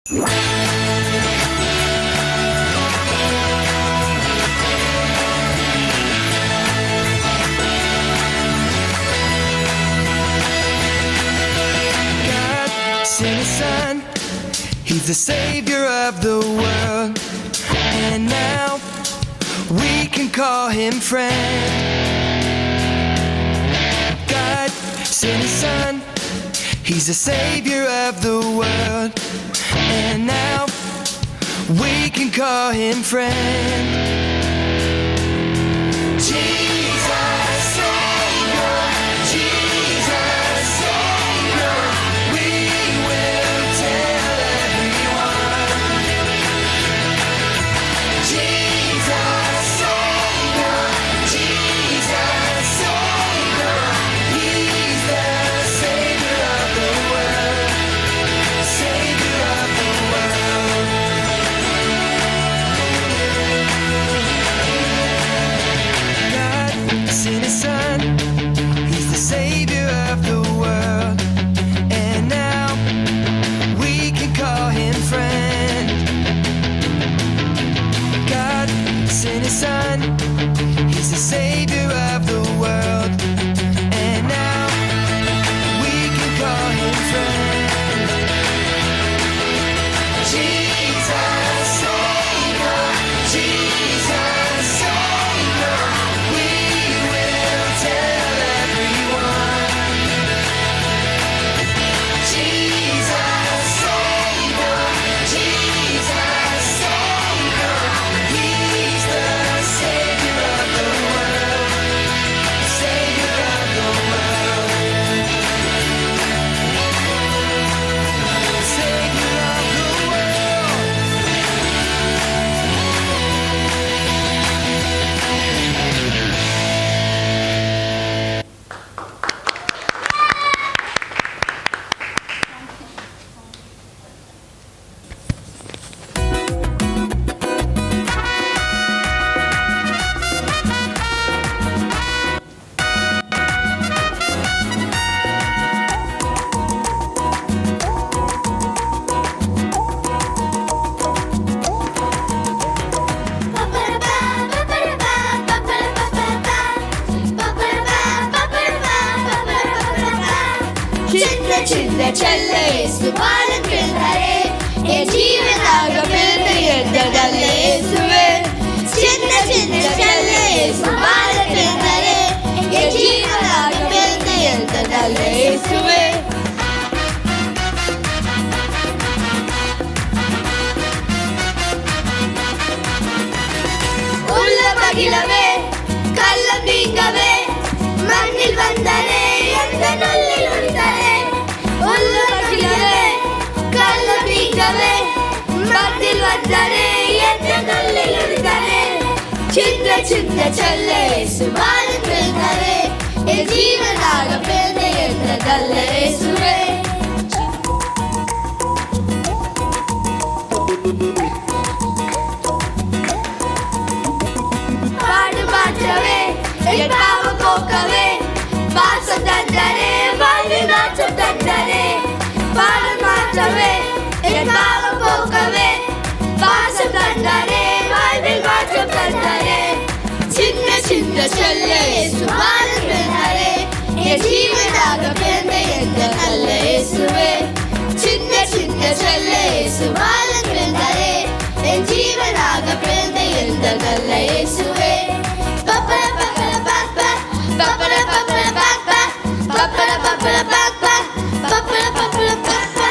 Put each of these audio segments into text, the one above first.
sent his son, he's the savior of the world, and now we can call him friend. God sent his son, he's the savior of the world, and now we can call him friend. Jesus Savior, Jesus Savior, we will tell everyone. Jesus Savior, Jesus Savior, he's the Savior of the world, Savior of the world. God sent his son, he's the savior of the world, and now we can call him friend. God sent his son, he's the savior of the world, and now we can call him friend. Jesus Savior, Jesus Savior, we will tell everyone. Jesus Savior, Jesus Savior, he's the Savior of the world, Savior of the world, Savior of the world. చిన్న చిన్న చెల్లేసు బాలం పిల్లరే ఏ జీవనాగ పిల్ల ఎద్దడలేసువే చిన్న చిన్న చెల్లేసు బాలం పిల్లరే ఏ జీవనాగ పిల్ల ఎద్దడలేసువే உள்ள மகிழவே கள்ளம் நீங்கவே மண்ணில் வந்தரே எந்த நல்லில் வந்தரே உள்ள மகிழவே கள்ளம் நீங்கவே மண்ணில் வந்தரே எந்த நல்லில் வந்தரே சின்ன சின்ன செல்லே சுமாரன் பிறந்தரே என் ஜீவனாக பிறந்த எந்த நல்லே சுவே பாடு மாற்றவே என் பாவம் போக்கவே வாசம் தந்தரே வாழ்வு நாற்றம் தந்தரே பாடு மாற்றவே என் பாவம் போக்கவே வாசம் தந்தரே வாழ்வில் மாற்றம் தந்தரே சின்ன சின்ன செல்லே சுமாரன் பிறந்தரே என் ஜீவனாக பிறந்த எந்த நல்ல இயேசுவே சின்ன சின்ன செல்லே சுமாரன் பிறந்தரே என் ஜீவனாக பிறந்த எந்த நல்ல இயேசுவே பப்பர பப்பர பப்பா பப்பர பப்பர பப்பா பப்பர பப்பர பப்பா பப்பர பப்பர பப்பா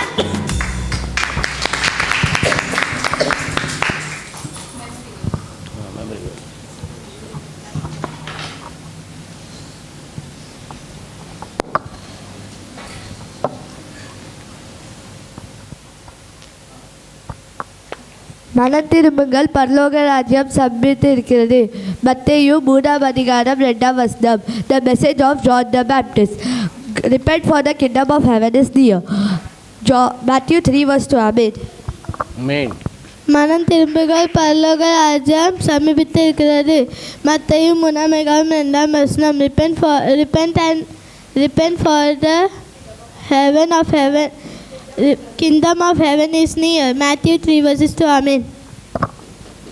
மனத்திரும்புங்கள் பரலோக ராஜ்யம் சமீபித்து இருக்கிறது. மத்தேயு 3:2. The message of John the Baptist. Repent for the kingdom of heaven is near. Matthew 3:2. Amen. மனம் திரும்புகள் பரலோக ராஜ்யம் சமீபித்து இருக்கிறது. மத்தேயு 3:2. Repent for the heaven of heaven Kingdom of heaven is near. Matthew 3 verses 2. Amen.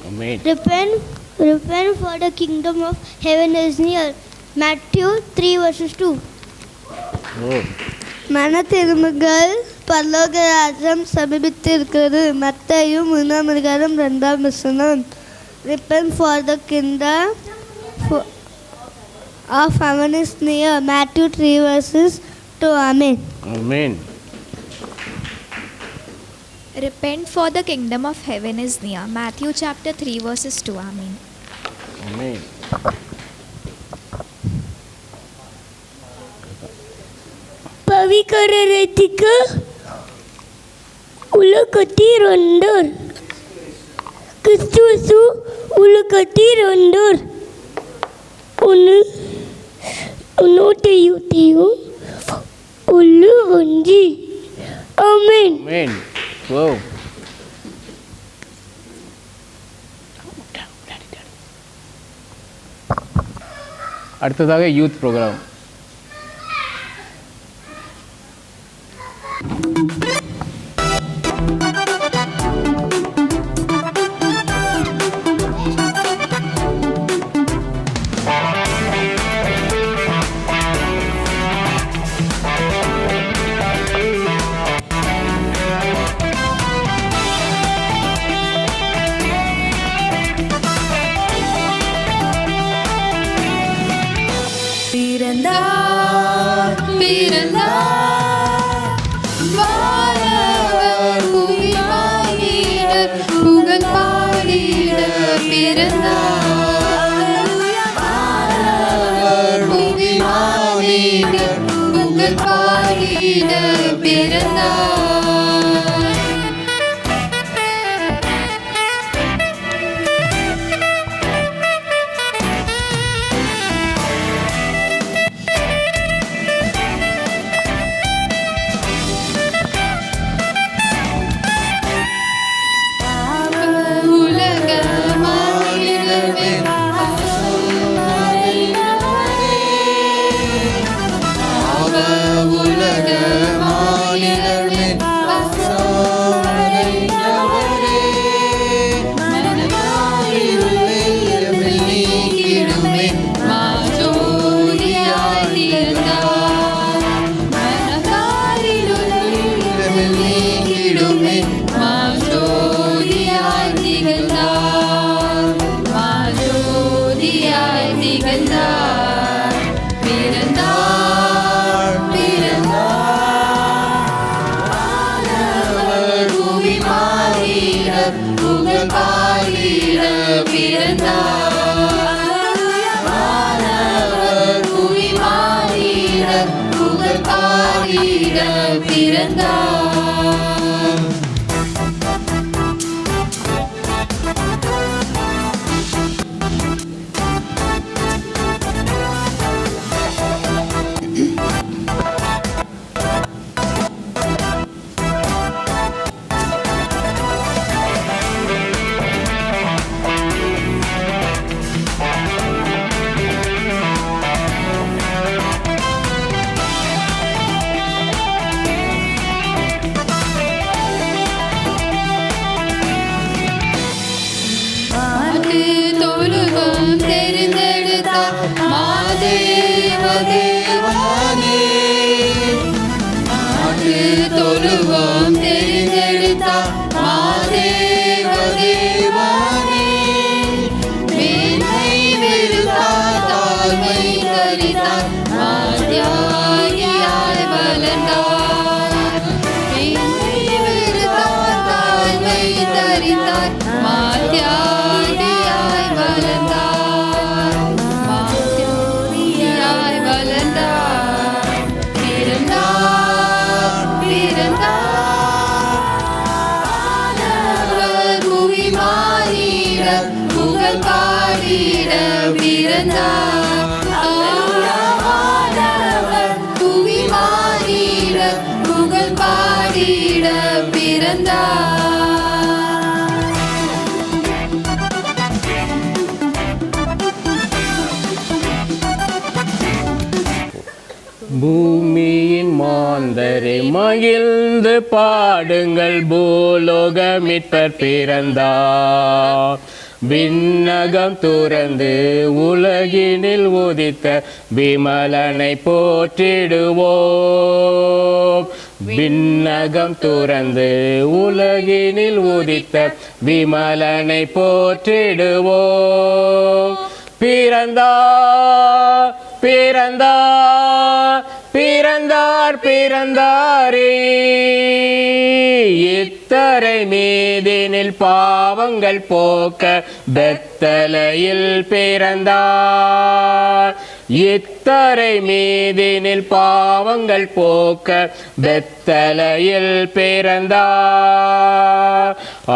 Amen. Repent for the kingdom of heaven is near. Matthew 3 verses 2. Oh. மன திரும்புகள் பரலோக ராஜ்யம் சமீபித்து இருக்கிறது. மத்தேயு 3:2. Repent for the kingdom of heaven is near. Matthew 3 verses 2. Amen. Amen. Repent for the kingdom of heaven is near. Matthew chapter 3 verses 2. Amen. Amen. పవికరతిక ఉలకటి రెండర్ క్రిస్తుసు ఉలకటి రెండర్ ఉన్నోటయుటియు ఉల్లు వంజి. ஆமென். Amen. Wow. அடுத்ததாக யூத் ப்ரோக்ராம். பிறந்தார் பிறந்தார் வானவர் புவிவானிடர் புகழ் பாடிட பிறந்தார் வானவர் புவிவானிடர் புகழ் பாடிட பிறந்தார். பூமியின் மாந்தரை மகிழ்ந்து பாடுங்கள், பூலோக மீட்பர் பிறந்தார். விண்ணகம் துறந்து உலகினில் உதித்த விமலனை போற்றிடுவோம். விண்ணகம் துறந்து உலகினில் உதித்த விமலனை போற்றிடுவோம். பிறந்தார் பிறந்தார் பிறந்தார் பிறந்தாரே, இத்தரை மீதினில் பாவங்கள் போக்க பெத்தலையில் பிறந்தார். இத்தரை மீதினில் பாவங்கள் போக்க பெத்தலையில் பிறந்தார்.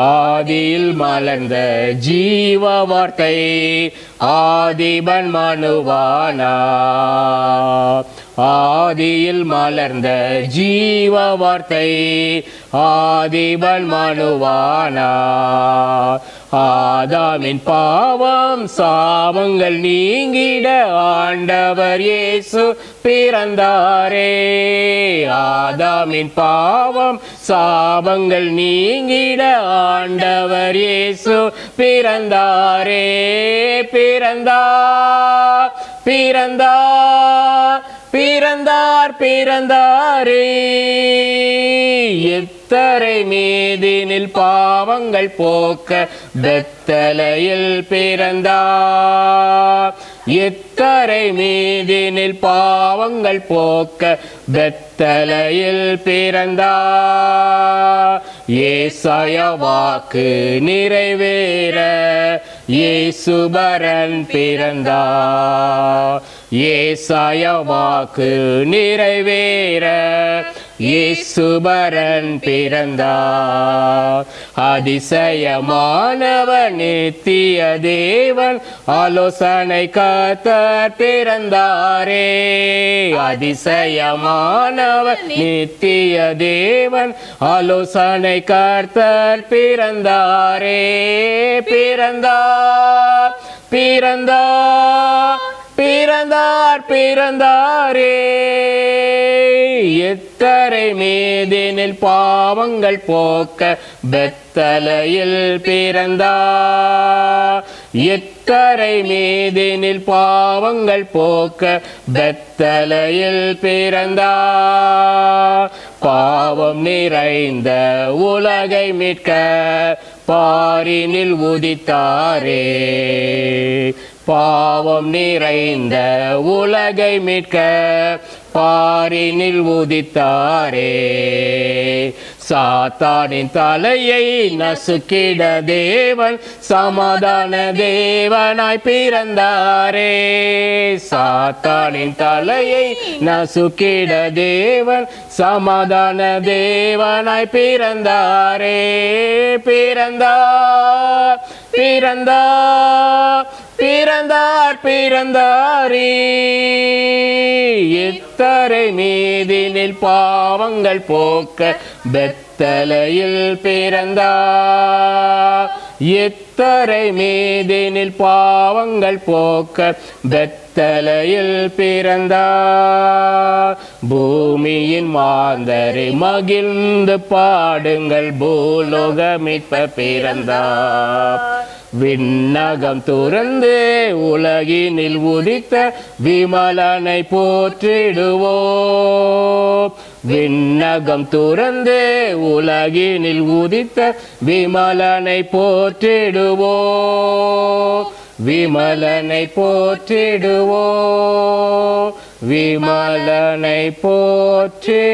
ஆதியில் மலர்ந்த ஜீவ வார்த்தை ஆதிபன் மனுவானார். ஆதியில் மலர்ந்த ஜீவ வார்த்தை ஆதிபன் மனுவானார். ஆதாமின் பாவம் சாபங்கள் நீங்கிட ஆண்டவர் இயேசு பிறந்தாரே. ஆதாமின் பாவம் சாபங்கள் நீங்கிட ஆண்டவர் இயேசு பிறந்தாரே. பிறந்தார் பிறந்தார் பிறந்தார் பிறந்தாரே, எத்தரை மீதினில் பாவங்கள் போக்க பெத்தலையில் பிறந்தார். எத்தரை மீதினில் பாவங்கள் போக்க பெத்தலையில் பிறந்தார். ஏசாயா வாக்கு நிறைவேற இயேசுபரன் பிறந்தார். ஏசாயா வாக்கு நிறைவேற இயேசுபரன் பிறந்தார். அதிசயமானவன் நித்திய தேவன் ஆலோசனை கர்த்தர் பிறந்தாரே. அதிசயமானவன் நித்திய தேவன் ஆலோசனை கர்த்தர் பிறந்தாரே. பிறந்தார் பிறந்தார் பிறந்தார் பிறந்தாரே, எத்தரை மீதினில் பாவங்கள் போக்க பெத்தலையில் பிறந்தார். எத்தரை மீதினில் பாவங்கள் போக்க பெத்தலையில் பிறந்தார். பாவம் நிறைந்த உலகை மீட்க பாரினில் உதித்தாரே. பாவம் நிறைந்த உலகை மீட்க பாரினில் உதித்தாரே. சாத்தானின் தலையை நசுக்கிட தேவன் சமாதான தேவனாய் பிறந்தாரே. சாத்தானின் தலையை நசுக்கிட தேவன் சமாதான தேவனாய் பிறந்தாரே. பிறந்தார் பிறந்தார் பிறந்தார் பிறந்தாரே, எத்தரை மீதினில் பாவங்கள் போக்க பெத்தலையில் பிறந்தார். எத்தரை மீதினில் பாவங்கள் போக்க பெத்தலையில் பிறந்தார். பூமியின் மாந்தரை மகிழ்ந்து பாடுங்கள், பூலோக மீட்பர் பிறந்தார். விண்ணகம் துறந்து உலகினில் உதித்த விமலனை போற்றிடுவோம். விண்ணகம் துறந்து உலகினில் உதித்த விமலனை போற்றிடுவோம். விமலனை போற்றிடுவோம். விமலனை போற்றிடுவோம்.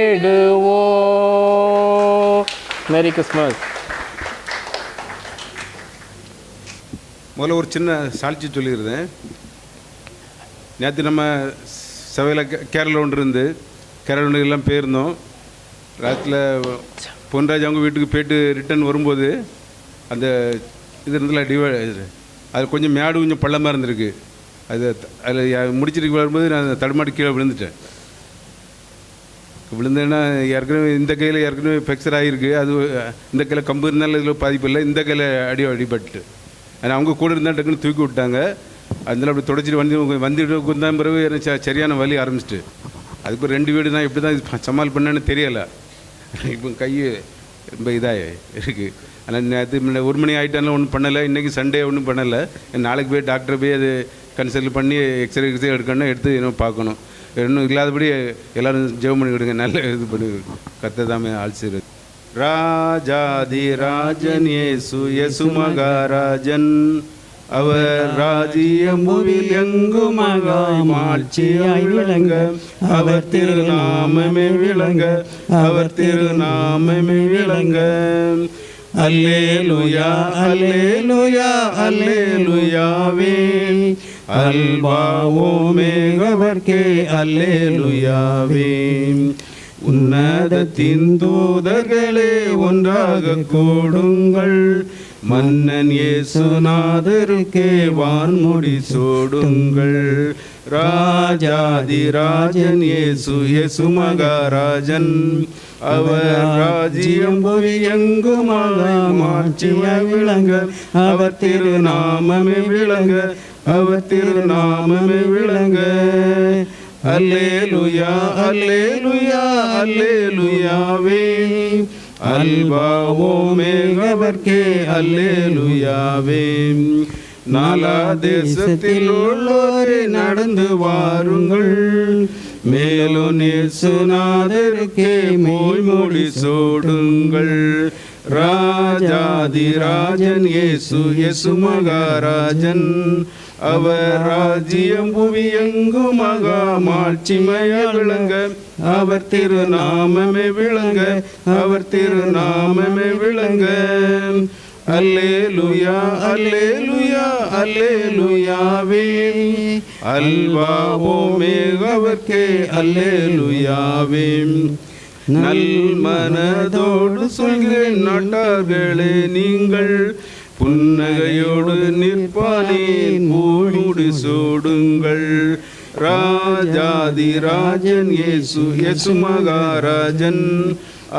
Merry Christmas. முதல்ல ஒரு சின்ன சாட்சி சொல்லியிருந்தேன். நேற்று நம்ம சபையில் கேரளா ஒன்று இருந்து கேரளா எல்லாம் போயிருந்தோம். ராத்திரில் பொன்ராஜ் அவங்க வீட்டுக்கு போய்ட்டு ரிட்டன் வரும்போது அந்த இது இருந்ததில்ல அது கொஞ்சம் மேடு கொஞ்சம் பள்ளமாக இருந்திருக்கு. அதில் முடிச்சிட்டு வரும்போது நான் தடுமாடி கீழே விழுந்துட்டேன். விழுந்தேன்னா ஏற்கனவே இந்த கையில் ஏற்கனவே ஃப்ராக்சர் ஆகிருக்கு. அது இந்த கையில் கம்பு இருந்தாலும் இதில் பாதிப்பு இல்லை. இந்த கையில் அடிபட்டு ஆனால் அவங்க கூட இருந்தால் டக்குன்னு தூக்கி விட்டாங்க. அதனால அப்படி தொடச்சிட்டு வந்துட்டு குந்தான் பிறகு எனக்கு சரியான வலி ஆரம்பிச்சிட்டு அதுக்கு 2 வீடு நான் எப்படி தான் சமாளி பண்ணேன்னு தெரியலை. இப்போ கை ரொம்ப இதாக இருக்குது. ஆனால் நேற்று 1 மணி ஆகிட்டாலும் ஒன்றும் பண்ணலை. இன்றைக்கி சண்டே ஒன்றும் பண்ணலை. நாளைக்கு போய் டாக்டரை போய் அது கன்சல்ட் பண்ணி எக்ஸ்ரே எடுக்கணும், எடுத்து இன்னும் பார்க்கணும். இன்னும் இல்லாதபடி எல்லோரும் ஜெபம் பண்ணி விடுங்க. நல்ல இது பண்ணி கர்த்தர் தாமே ஆசீர்வதிப்பார். ராஜாதி ராஜன் இயேசு மகாராஜன், அவர் ராஜ்யம் புவியில் எங்குமகாய் மாட்சியாய் விளங்க, அவர் திருநாமமே விளங்க, அவர் திருநாமமே விளங்க. அல்லேலூயா அல்லேலூயா அல்லேலூயாவே, அல்வா ஓமேகவர்க்கே அல்லேலூயாவே. உன்னதத்தின் தூதர்களே ஒன்றாக கூடுங்கள், மன்னன் இயேசுநாதருக்கே வான்முடி சூடுங்கள். ராஜாதி ராஜன் இயேசு மகாராஜன், அவர் ராஜ்யம் புவி எங்குமகாய் மாட்சியாய் விளங்க, அவர் திருநாமமே விளங்க, அவர் திருநாமமே விளங்க. அல்லேலூயா அல்லேலூயா அல்லேலூயாவே, அல்வா ஓமேகவர்க்கே அல்லேலூயாவே. நாலா தேசத்தில் உள்ளோரே நடந்து வாருங்கள், மேலும் இயேசுநாதருக்கே மொழி சூடுங்கள். ராஜாதி ராஜன் இயேசு மகாராஜன், அவர் ராஜ்யம் புவி எங்குமகா மாட்சிமையாய் விளங்க, அவர் திருநாமமே விளங்க, அவர் திருநாமமே விளங்க. அல்லேலூயா அல்லேலூயா அல்லேலூயாவே, அல்வா ஓமேகவர்க்கே அல்லேலூயாவே. நல் மனதோடு சொல்கிறேன் நாட்டார்களே நீங்கள், புன்னகையோடு நிற்பானேன் மூடி சூடுங்கள். ராஜாதி ராஜன் இயேசு மகாராஜன்,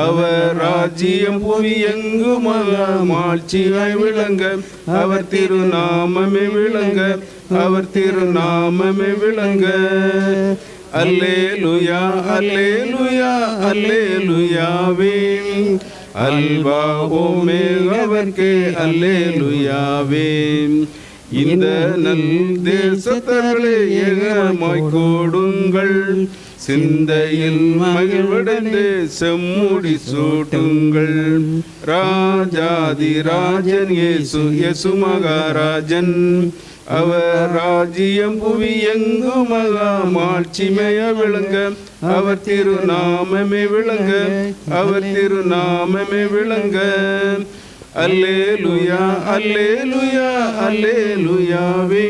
அவர் ராஜ்யம் புவி எங்குமகா மாட்சியாய் விளங்க, அவர் திருநாமமே விளங்க, அவர் திருநாமமே விளங்க. அல்லேலூயா அல்லேலூயா அல்லேலூயாவே, அல்வா ஓமேகவர்க்கே அல்லேலூயாவே. இந்த நல் தேசத்தவர்களே ஏகமாய் கூடுங்கள், சிந்தையில் மகிழ்வடைந்து செம்முடி சூட்டுங்கள். ராஜாதி ராஜன் இயேசு மகாராஜன், அவர் ராஜ்யம் புவி எங்குமகா மாட்சிமைய விளங்க, அவர் திருநாமமே விளங்க, அவர் திருநாமமே விளங்க. அல்லேலூயா அல்லேலூயா அல்லேலூயாவே,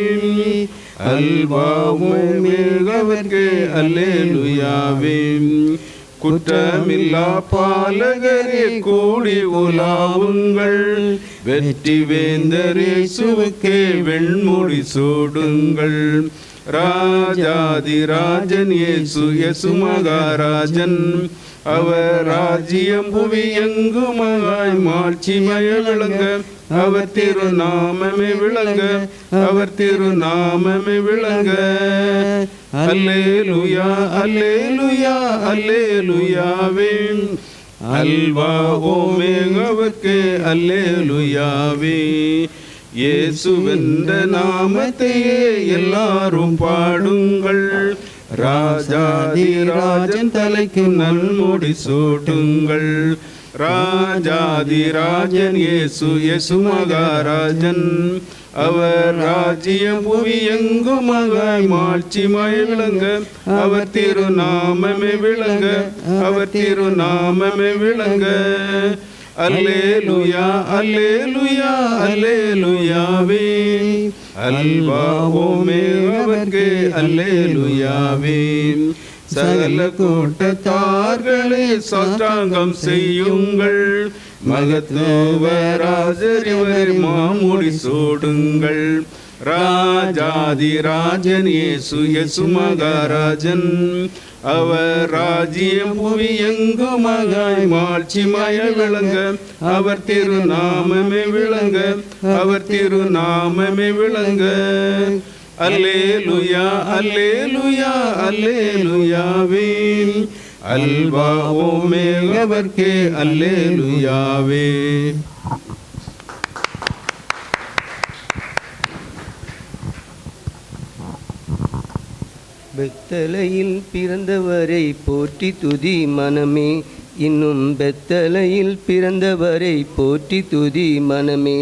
அல்வா ஓமேகவர்க்கே அல்லேலூயாவே. குற்றமில்லா பாலகரே கூடி உலாவுங்கள், வெற்றி வேந்தர் இயேசுவுக்கே வெண்முடி சூடுங்கள். ராஜாதி ராஜன் இயேசு மகாராஜன், அவர் ராஜ்யம் புவி எங்குமகாய் மாட்சிமைய விளங்க, அவர் திருநாமமே விளங்க, அவர் திருநாமமே விளங்க. அல்லேலூயா அல்லேலூயா அல்லேலூயாவே, அல்வா ஓமேகவர்க்கே அல்லேலூயாவே. இயேசுவென்ற நாமத்தையே எல்லாரும் பாடுங்கள், ராஜாதி ராஜன் தலைக்கு நல்முடி சூட்டுங்கள். ராஜாதி ராஜன் இயேசு மகாராஜன், அவர் ராஜ்யம் புவி எங்குமகாய் மாட்சிமாய் விளங்க, அவர் திருநாமமே விளங்க, அவர் திருநாமமே விளங்க. அல்லேலூயா அல்லேலூயா அல்லேலூயாவே, அல்வா ஓமேகவர்க்கே அல்லேலூயாவே. சகல கூட்டத்தார்களே சாஷ்டாங்கம் செய்யுங்கள், மகத்துவராஜர் மாமுடி சூடுங்கள். ராஜாதி ராஜன் இயேசு மகாராஜன், அவர் ராஜ்யம் புவி எங்குமகாய் மாட்சிமாய் விளங்க, அவர் திருநாமமே விளங்க, அவர் திருநாமமே விளங்க. அல்லேலுயா அல்லேலுயா அல்லேலுயாவே அல்வா ஓமேகவர்க்கே அல்லேலுயாவே. பெத்தலையில் பிறந்தவரை போற்றி துதி மனமே, இன்னும் பெத்தலையில் பிறந்தவரை போற்றி துதி மனமே.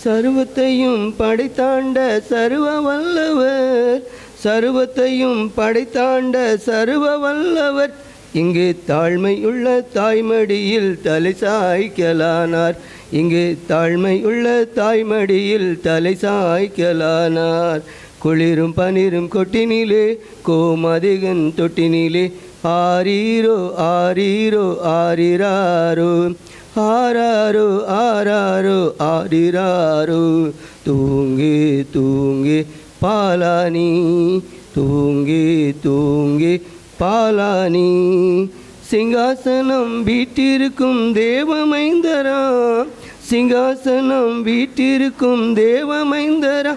சர்வத்தையும் படைத்தாண்ட சர்வ வல்லவர், சர்வத்தையும் படைத்தாண்ட சர்வ வல்லவர், இங்கு தாழ்மையுள்ள தாய்மடியில் தலை சாய்க்கலானார், இங்கு தாழ்மையுள்ள தாய்மடியில் தலை சாய்க்கலானார். குளிரும் பனிரும் கொட்டினிலே கோமதிகன் தொட்டினிலே ஆரீரோ ஆரீரோ ஆரிராரோ ஆராரோ ஆராரோ ஆரிராரோ. தூங்கி தூங்கி பாலானி, தூங்கி தூங்கி பாலானி. சிங்காசனம் வீட்டிருக்கும் தேவமைந்தரா, சிங்காசனம் வீட்டிருக்கும் தேவமைந்தரா,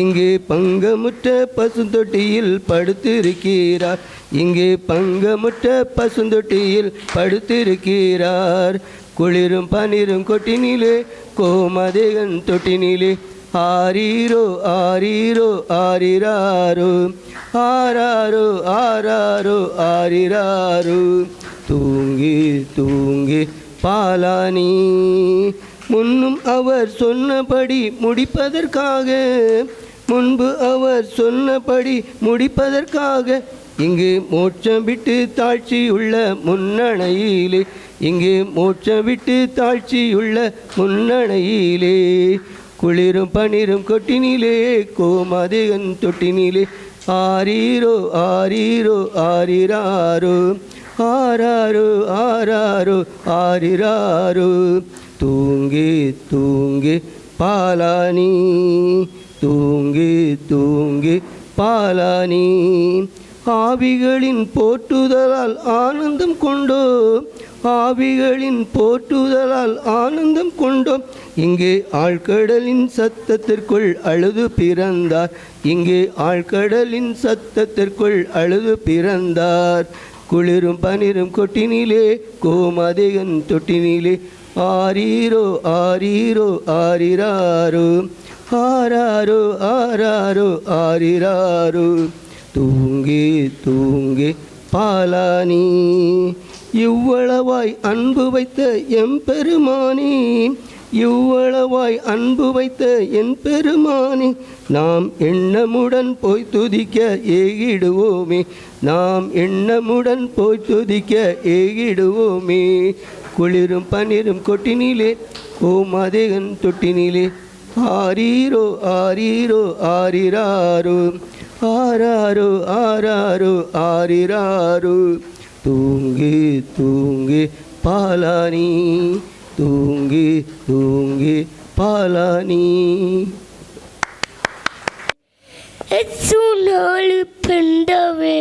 இங்கே பங்கமுற்ற பசுந்தொட்டியில் படுத்திருக்கிறார், இங்கே பங்கமுற்ற பசுந்தொட்டியில் படுத்திருக்கிறார். குளிரும் பனிரும் கொட்டினிலே கோமதேகன் தொட்டினிலே ஆரீரோ ஆரீரோ ஆரிராரோ ஆராரோ ஆராரோ ஆரிராரோ. தூங்கி தூங்கி பாலானி. முன்னும் அவர் சொன்னபடி முடிப்பதற்காக, முன்பு அவர் சொன்னபடி முடிப்பதற்காக, இங்கு மோட்சம் விட்டு தாழ்ச்சியுள்ள முன்னணையிலே, இங்கு மோட்சம் விட்டு தாழ்ச்சியுள்ள முன்னணையிலே. குளிரும் பனிரும் கொட்டினிலே கோமதேகன் தொட்டினிலே ஆரீரோ ஆரீரோ ஆரிராரோ ஆராரோ ஆராரோ ஆரிராரோ. தூங்கி தூங்கி பாலானி, தூங்கி தூங்கி பாலானி. ஆவிகளின் போற்றுதலால் ஆனந்தம் கொண்டோம், ஆவிகளின் போற்றுதலால் ஆனந்தம் கொண்டோம். இங்கே ஆழ்கடலின் சத்தத்திற்குள் அழுது பிறந்தார், இங்கே ஆழ்கடலின் சத்தத்திற்குள் அழுது பிறந்தார். குளிரும் பனிரும் கொட்டினிலே கோமதேகன் தொட்டினிலே ஆரீரோ ஆரீரோ ஆரிராரோ ஆராரோ ஆராரோ ஆரிராரோ. தூங்கி தூங்கி பாலானி. இவ்வளவாய் அன்பு வைத்த எம்பெருமானி, இவ்வளவாய் அன்பு வைத்த என் பெருமானி, நாம் எண்ணமுடன் போய் துதிக்க ஏகிடுவோமே, நாம் எண்ணமுடன் போய் துதிக்க ஏகிடுவோமே. குளிரும் பனிரும் கொட்டினிலே கோமதேகன் தொட்டினிலே ஆரீரோ ஆரீரோ ஆரிராரோ ஆராரோ ஆராரோ ஆரிராரோ. தூங்கி தூங்கி பாலானி, தூங்கி தூங்கி Balani. It's soon early Pandave.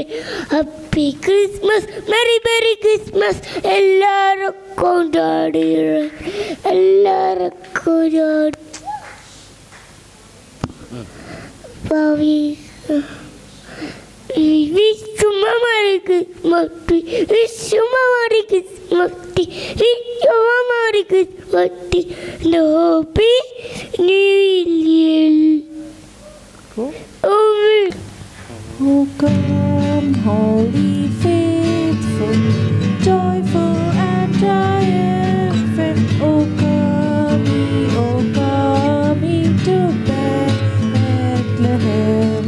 Happy Christmas, Merry Merry Christmas. எல்லாரும் கொண்டாடுற, எல்லாரும் கொண்டாடு. பாவி wish you a Merry Christmas, wish you a Merry Christmas, wish you a Merry Christmas, and a Happy New Year. Oh, come, holy, faithful, joyful and triumphant. Oh, come ye to Bethlehem.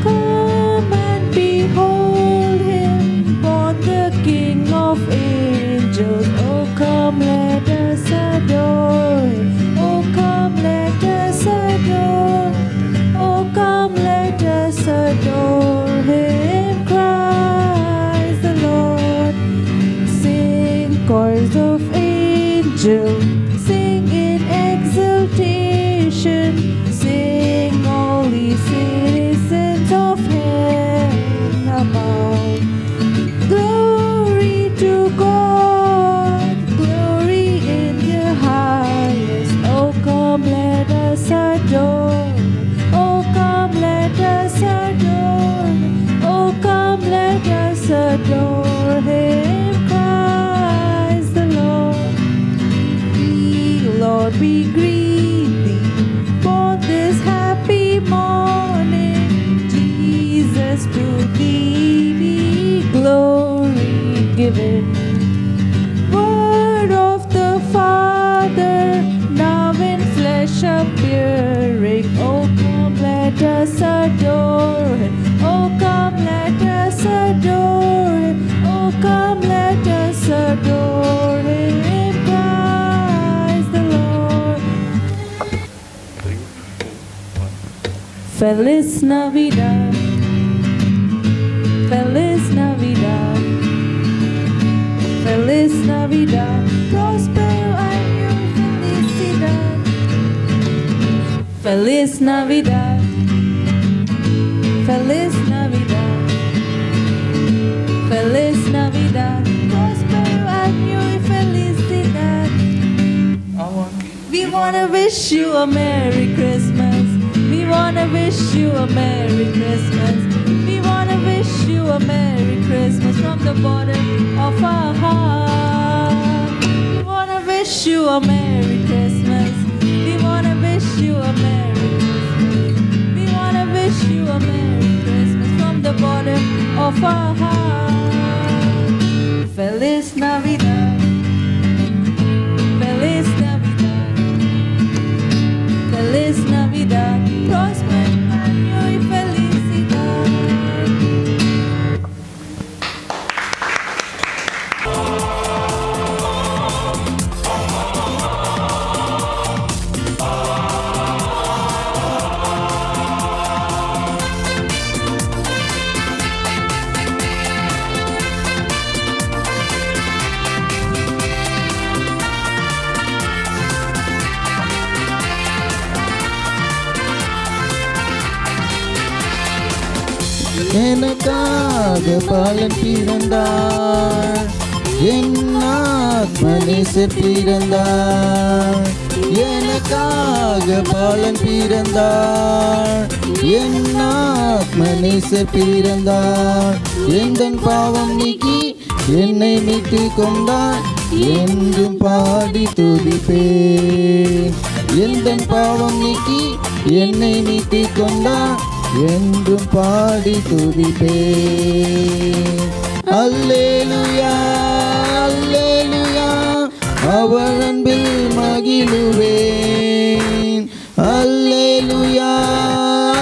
Come and behold him, born the King of angels. Oh, come, let us adore him. Oh, come, let us adore. Oh, come, let us adore him, Christ the Lord. Sing chorus of angels, sing in exultation, sing all ye citizens of heaven above. Glory to God, glory in the highest. Oh, come, let us adore. Oh, come, let David. Word of the Father, now in flesh appearing. Oh, come, let us adore Him. Oh, come, let us adore Him. Oh, come, let us adore Him. Praise the Lord. Feliz Navidad. Feliz Navidad. Feliz Navidad. Prospero año y felicidad. Feliz Navidad. Feliz Navidad. Feliz Navidad. Prospero año y felicidad. We wanna wish you a Merry Christmas. We wanna wish you a Merry Christmas. We wanna wish you a Merry Christmas from the bottom of our heart. We wanna wish you a Merry Christmas. We wanna wish you a Merry Christmas. We wanna wish you a Merry Christmas from the bottom of our heart. Feliz Navidad. Feliz Navidad. Feliz Navidad. Prospero año y felicidad. எனக்காக பாலன் பிறந்தார், என் ஆத்மநேசர் பிறந்தார். எனக்காக பாலன் பிறந்தார், என் ஆத்மநேசர் பிறந்தார். எந்தன் பாவம் நீக்கி என்னை மீட்டு கொண்டார், என்றும் பாடி துதிப்பேன். எந்தன் பாவம் நீக்கி என்னை மீட்டு கொண்டார், என்றும் பாடி துதிப்பேன். அல்லேலூயா அல்லேலூயா, அவர் அன்பில் மகிழுவேன். அல்லேலூயா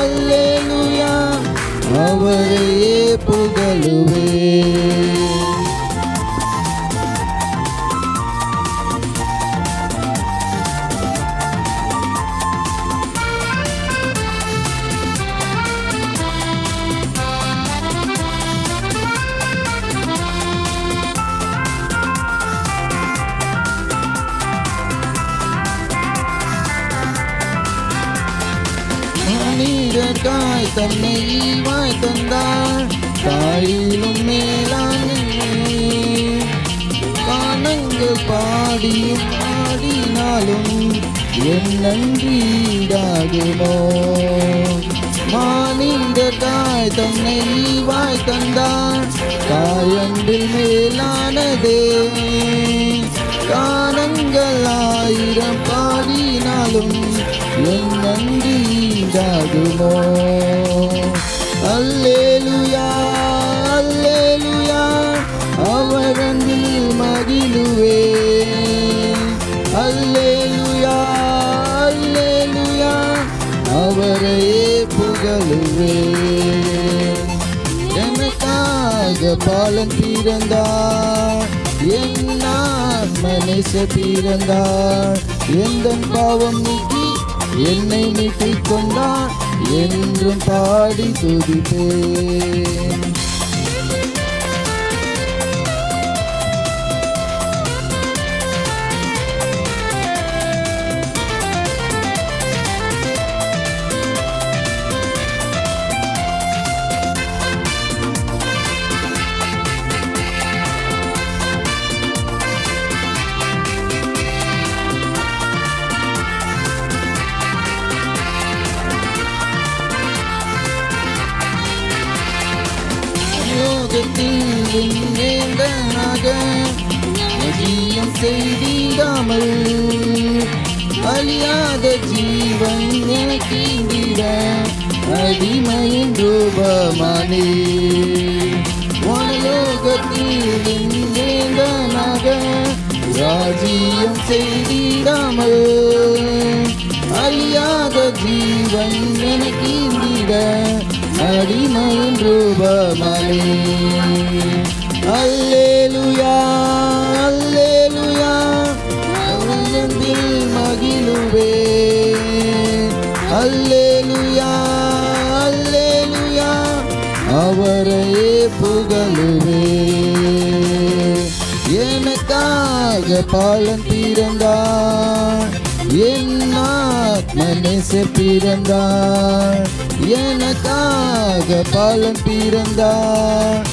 அல்லேலூயா, அவரையே புகழுவேன். மனிதர்காய் தன்னை ஈவாய் தந்தார், தாயிலும் மேலான கானங்கள் பாடியும் பாடினாலும் என் நன்றிடாகுமோ. மானிடர்காய் தன்னை ஈவாய் தந்தார், தாயன்பில் மேலானதே. கானங்கள் 1000 பாடினாலும் என் நன்றிடாகுமோ. அல்லேலூயா அல்லேலூயா, அவர் அன்பில் மகிழுவேன். அல்லேலூயா அல்லேலூயா, அவரையே புகழுவேன். எனக்காக பாலன் பிறந்தார், என் ஆத்மநேசர் பிறந்தார். எந்தன் பாவம் நீக்கி என்னை மீட்டுக் கொண்டார், என்றும் பாடி துதிப்பேன். வேந்தனாக மதியம் செய்திடாமல் அழியாத ஜீவன் எனக்கிந்திட அடிமையின் ரூபமானே. வானலோகத்தில் ராஜ்யம் செய்திடாமல் அழியாத ஜீவன் எனக்கீந்திட அடிமையின் ரூபமலே. அல்லேலுயா அல்லேலுயா அவரில் மகிழுவே. அல்லேலுயா அல்லேலுயா அவரையே புகழுவே. எனக்காக பாலன் பிறந்தார், என் ஆத்மநேசர் பிறந்தார். எனக்காக பாலன் பிறந்தார்,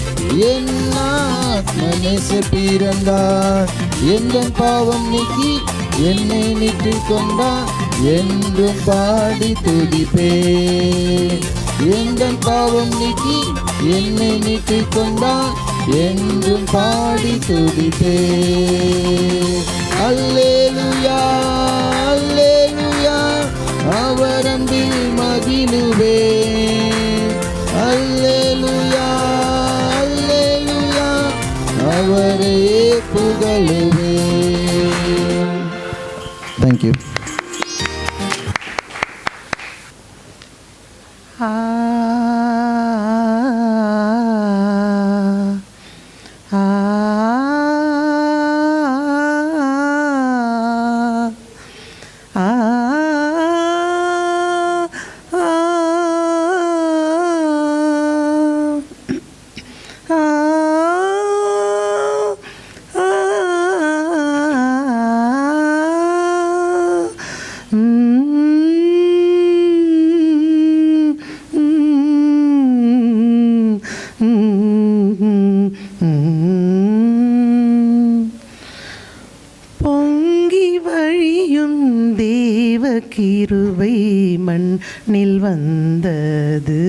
என் ஆத்மநேசர் பிறந்தார். எந்த பாவம் நீக்கி என்னை மீட்டுக் கொண்டார், என்றும் பாடி துதிப்பேன். எந்த பாவம் நீக்கி என்னை மீட்டுக் கொண்டார், என்றும் பாடி துதிப்பேன். அல்லேலுயா அல்லேலுயா அவர் அன்பில் மகிழுவேன். அல்லேலுயா அல்லேலுயா அவரையே புகழுவேன். தேங்க்யூ. கிருபை மண்ணில் வந்தது,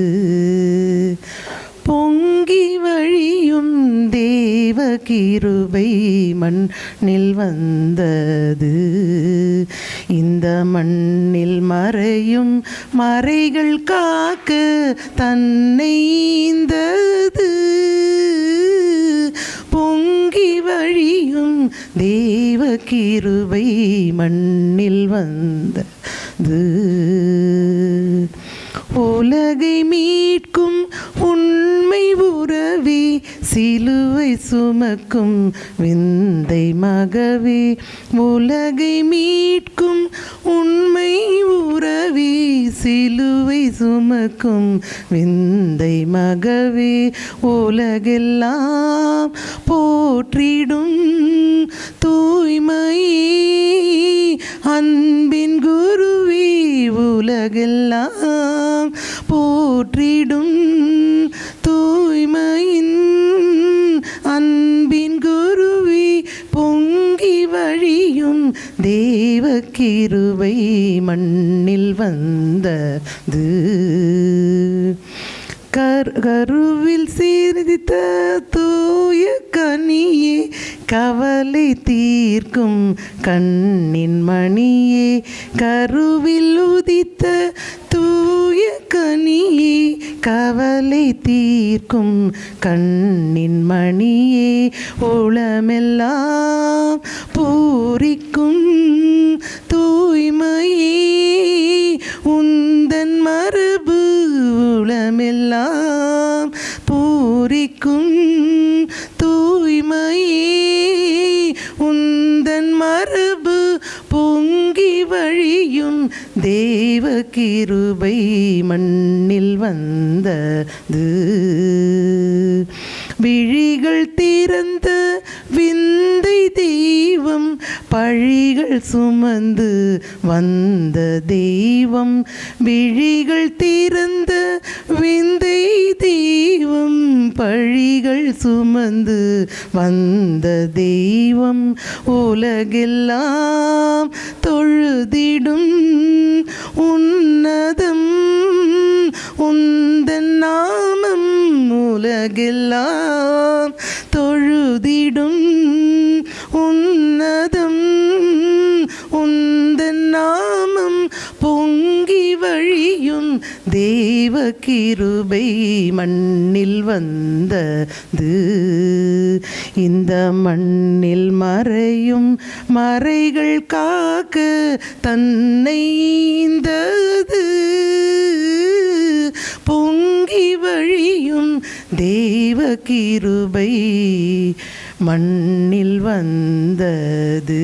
பொங்கி வழியும் தேவ கிருபை மண்ணில் வந்தது. இந்த மண்ணில் மறையும் மறைகள் காக்க தன்னை ஈந்தது. பொங்கி வழியும் தேவ கிருபை மண்ணில் வந்தது. உலகை மீட்கும் உண்மை உறவே, சிலுவை சுமக்கும் விந்தை மகவே. உலகை மீட்கும் உண்மை உறவே, சிலுவை சுமக்கும் விந்தை மகவே. உலகெல்லாம் போற்றிடும் தூய்மையே அன்பின் குருவே. உலகெல்லாம் போற்றிடும் தூய்மையின் அன்பின் குருவே. பொங்கி வழியும் தேவ கிருபை மண்ணில் வந்தது. கருவில் சீர்தித்த தூய கனியே, கவலை தீர்க்கும் கண்ணின் மணியே. கருவில் உதித்த தூய கனியே, கவலை தீர்க்கும் கண்ணின் மணியே. உளமெல்லாம் பூரிக்கும் தூய்மையே உந்தன் மரபு. உளமெல்லாம் பூரிக்கும் தூய்மையே உந்தன் மரபு. பொங்கி வழியும் தேவ கிருபை மண்ணில் வந்தது. விழிகள் திறந்த விந்தை தெய்வம், பழிகள் சுமந்து வந்த தெய்வம். விழிகள் திறந்த விந்தை தெய்வம், பழிகள் சுமந்து வந்த தெய்வம். உலகெல்லாம் தொழுதிடும் உன்னதம் உந்தன் நாமம். உலகெல்லாம் தொழுதிடும் உன்னதம் உந்தன் நாமம். பொங்கி வழியும் தேவ கிருபை மண்ணில் வந்தது. இந்த மண்ணில் மறையும் மறைகள் காக்க தன்னை ஈந்தது. பொங்கி வழியும் தேவ கிருபை மண்ணில் வந்தது.